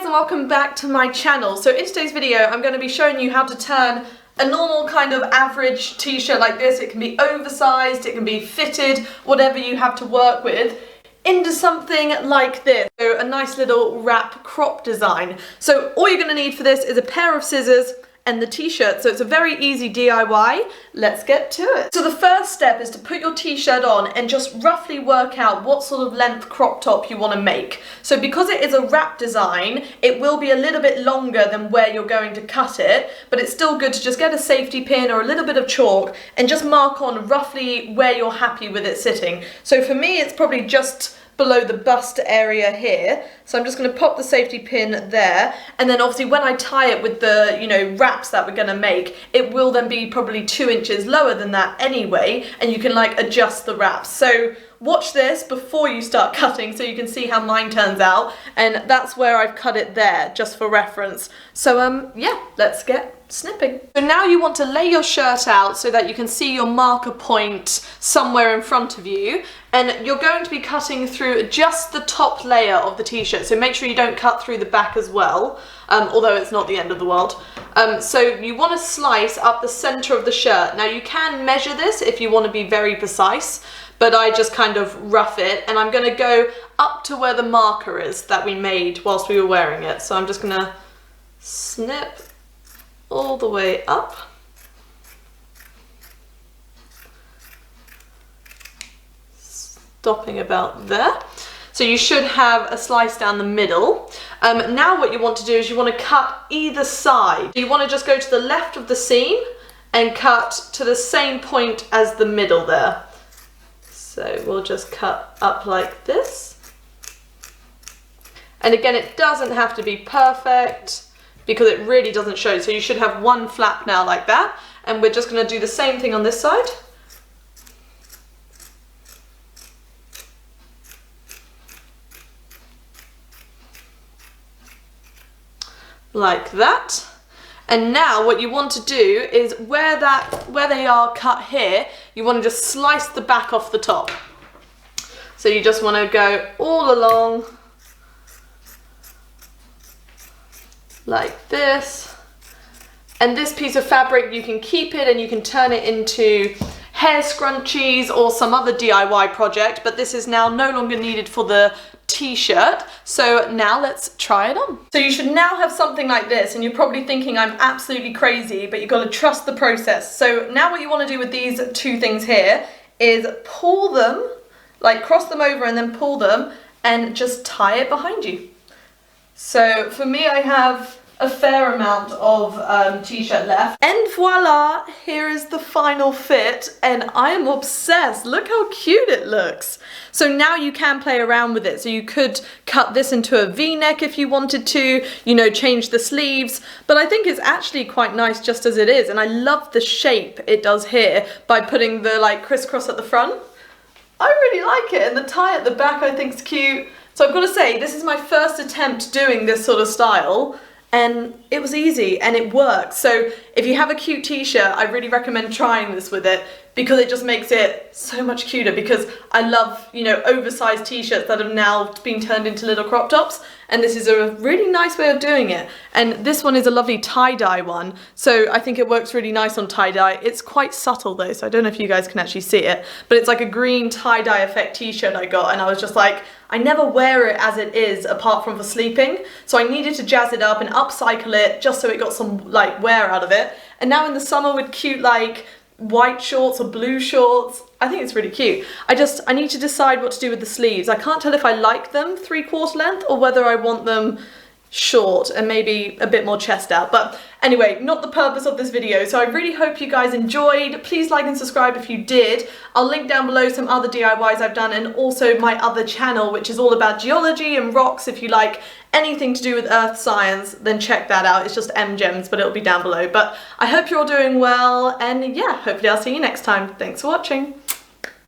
guys, and welcome back to my channel. So in today's video I'm going to be showing you how to turn a normal kind of average t-shirt like this, it can be oversized, it can be fitted, whatever you have to work with, into something like this. So a nice little wrap crop design. So all you're going to need for this is a pair of scissors and the t-shirt, so it's a very easy DIY. Let's get to it. So the first step is to put your t-shirt on and just roughly work out what sort of length crop top you want to make. So because it is a wrap design, it will be a little bit longer than where you're going to cut it, but it's still good to just get a safety pin or a little bit of chalk and just mark on roughly where you're happy with it sitting. So for me it's probably just below the bust area here, so I'm just going to pop the safety pin there, and then obviously when I tie it with the, you know, wraps that we're going to make, it will then be probably 2 inches lower than that anyway, and you can like adjust the wraps. So watch this before you start cutting so you can see how mine turns out, and that's where I've cut it there, just for reference. So yeah, let's get snipping. So now you want to lay your shirt out so that you can see your marker point somewhere in front of you, and you're going to be cutting through just the top layer of the t-shirt, so make sure you don't cut through the back as well, although it's not the end of the world. So you want to slice up the center of the shirt. Now you can measure this if you want to be very precise, but I just kind of rough it, and I'm going to go up to where the marker is that we made whilst we were wearing it. So I'm just going to snip all the way up. Stopping about there. So you should have a slice down the middle. Now what you want to do is you want to cut either side. You want to just go to the left of the seam and cut to the same point as the middle there. So we'll just cut up like this. And again, it doesn't have to be perfect because it really doesn't show. So you should have one flap now like that. And we're just going to do the same thing on this side. Like that. And now what you want to do is where they are cut here, you want to just slice the back off the top. So you just want to go all along like this. And this piece of fabric, you can keep it and you can turn it into hair scrunchies or some other DIY project, but this is now no longer needed for the t-shirt. So now let's try it on. So you should now have something like this, and you're probably thinking I'm absolutely crazy, but you've got to trust the process. So now what you want to do with these two things here is pull them, like cross them over and then pull them and just tie it behind you. So for me, I have a fair amount of t-shirt left, and voila, here is the final fit, and I am obsessed. Look how cute it looks. So now you can play around with it. So you could cut this into a V-neck if you wanted to, you know, change the sleeves, but I think it's actually quite nice just as it is, and I love the shape it does here by putting the like crisscross at the front. I really like it, and the tie at the back I think is cute. So I've got to say, this is my first attempt doing this sort of style, and it was easy and it works. So if you have a cute t-shirt, I really recommend trying this with it, because it just makes it so much cuter, because I love, you know, oversized t-shirts that have now been turned into little crop tops, and this is a really nice way of doing it. And this one is a lovely tie-dye one, so I think it works really nice on tie-dye. It's quite subtle though, so I don't know if you guys can actually see it, but it's like a green tie-dye effect t-shirt I got, and I was just like, I never wear it as it is apart from for sleeping, so I needed to jazz it up and upcycle it just so it got some like wear out of it. And now in the summer with cute like white shorts or blue shorts, I think it's really cute. I need to decide what to do with the sleeves. I can't tell if I like them 3/4 length or whether I want them short and maybe a bit more chest out. But anyway, not the purpose of this video. So I really hope you guys enjoyed. Please like and subscribe if you did. I'll link down below some other DIYs I've done, and also my other channel, which is all about geology and rocks. If you like anything to do with earth science, then check that out. It's just mgems, but it'll be down below. But I hope you're all doing well, and yeah, hopefully I'll see you next time. Thanks for watching.